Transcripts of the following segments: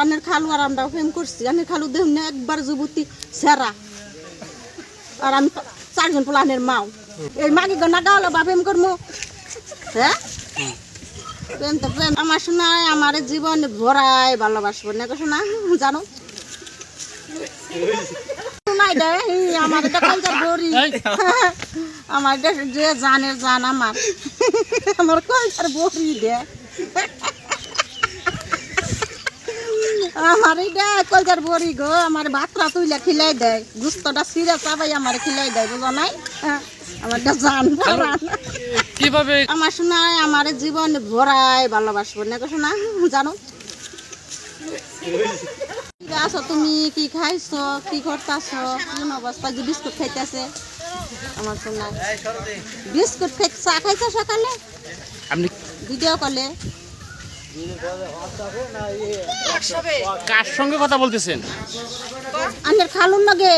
আনের খালু আর আমরা প্রেম করছি। আনের খালু দেহ না একবার যুবতী সেরা, আর আমি 4 জন পোলানের মাও। এই মাগি গনা গাওয়ালা বা প্রেম করবো? হ্যাঁ, প্রেম তো প্রেম। আমার শোনায় আমার জীবন ভরায় ভালোবাসবো না শোনা, জানো আমার এটা কলকার বড়ি, আমার এটা যে জানের জান আমার কলকার বড়ি দে, আমার এটা কলকার বড়ি গো। আমার ভাতটা তুইলা খিলাই দেয়, গুস্তটা সিরা চাবাই আমার খিলাই দেয়, বুঝো নাই? আমার এটা জান কিভাবে আমার শোনায় আমার জীবন ভরায় ভালোবাসবো না শোনা, জানো আছো তুমি, কি খাইছো, কি করতেছো, কোন অবস্থা? যে বিস্কুট খাইতেছে আমার শোনা, বিস্কুট খাই, চা খাইছো সকালে আপনি ভিডিও কলে? কার সঙ্গে কথা বলতেছেন? আনের খালুন নগে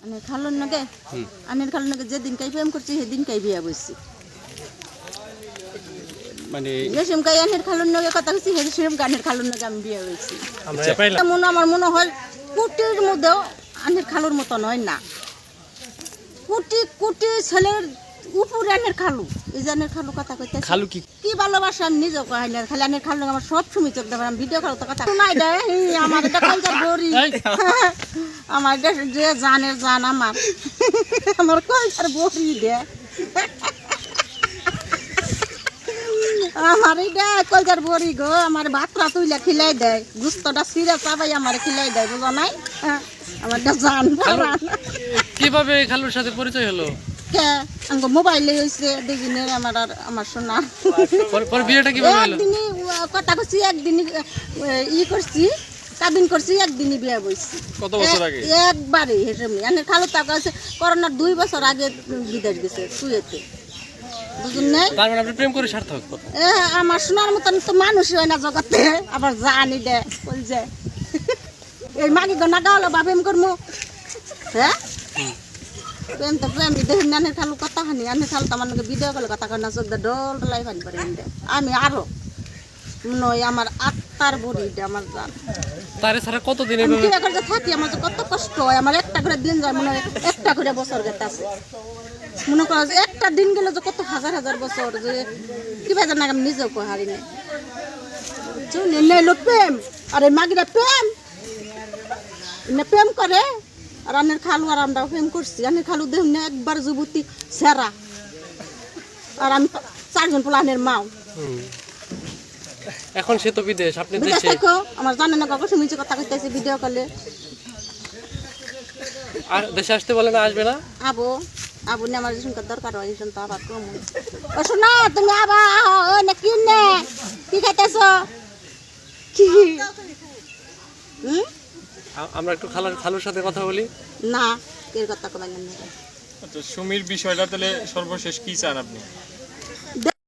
আনের খালুন নগে, আনের খালুন নগে যেদিন কাই প্রেম করছি সেদিন কাই বিয়া বসছি। মানে যেসম কাই আনের খালুন নগে কথা কইছি সেরকম গানের খালুন নগে আমি বিয়া হইছি। পাইলাম আমার মনে হয় কুটির মধ্যেও আনের খালুর মতো নয় না, কুটি কুটি ছেলের উপরে আনের খালু। এই যে আনের খালু কথা কইতে খালু কি ভালোবাসা আমি নিজেও কই না, খালি আনের খালু আমার সব সময় চোখ দেখার, আমি ভিডিও খালু তো কথা নাই দেয়। আমার এটা কলকার বড়ি, আমার এটা যে জানের জান আমার কলকার বড়ি দে, আমার এটা কলকার বড়ি গো। আমার ভাতটা তুইলা খিলাই দেয়, গুস্তটা সিরা চাবাই আমার খিলাই দেয়, বুঝো নাই? আমার এটা জান। কিভাবে খালুর সাথে পরিচয় হলো? কে আমাকে মোবাইলে হয়েছে দেখিনে আমার আর আমার শোনা। পরে বিয়েটা কিভাবে হলো? একদিনই কথা করছি, একদিনই ই করছি, কাবিন করছি, একদিনই বিয়ে বইছি। কত বছর আগে? একবারে হেসেমি আনের খালু টাকা আছে করোনার 2 বছর আগে বিদেশ গেছে সুয়েতে, বুঝুন নাই? তার মানে আপনি প্রেম করে সার্থক? আমার শোনার মতন তো মানুষই হয় না জগতে, আবার জানি দে বল যে এই মাগি গনা গাওয়ালা বা প্রেম করবো? হ্যাঁ, প্রেম তো প্রেম। দেখি আনের খালু কথা খানি, আনের খালু তো আমার ভিডিও কলে কথা কয় না, চোখ ডল ডলাই ফানি পারে। আমি আরো নয়, আমার আত্মার বড়ি আমার জান। তারে ছাড়া কতদিন আমি এভাবে কি করে থাকি, আমার তো কত কষ্ট হয়। আমার একটা করে দিন যায়, মনে হয় একটা করে বছর গেছে। মনে করো যে একটা দিন গেলে যে কত হাজার হাজার বছর, যে কি ভাই জানা আমি নিজেও কই হারি নাই। প্রেম আর এই মাগিরা প্রেম না প্রেম করে, আর আনের খালু আর আমরা প্রেম করছি। আনের খালু দেহ না একবার যুবতী সেরা, আর আমি 4 জন পোলানের মাও। এখন সে তো বিদেশ, আপনি বিদেশ দেশে। থাকো আমার জানে না, কখন শুনেছি কথা কইতেছে ভিডিও কলে। আর দেশে আসতে বলে না, আসবে না? আবো আবু না, আমার শুনকার দরকার হয় শুনতে আবার কম। ও শোনা তুমি আবার ও না কি নে কি খাইতেছো কি? আমরা একটু খালুর সাথে কথা বলি। না এর কথা কমাই না। আচ্ছা, সুমির বিষয়টা তাহলে সর্বশেষ কি চান আপনি?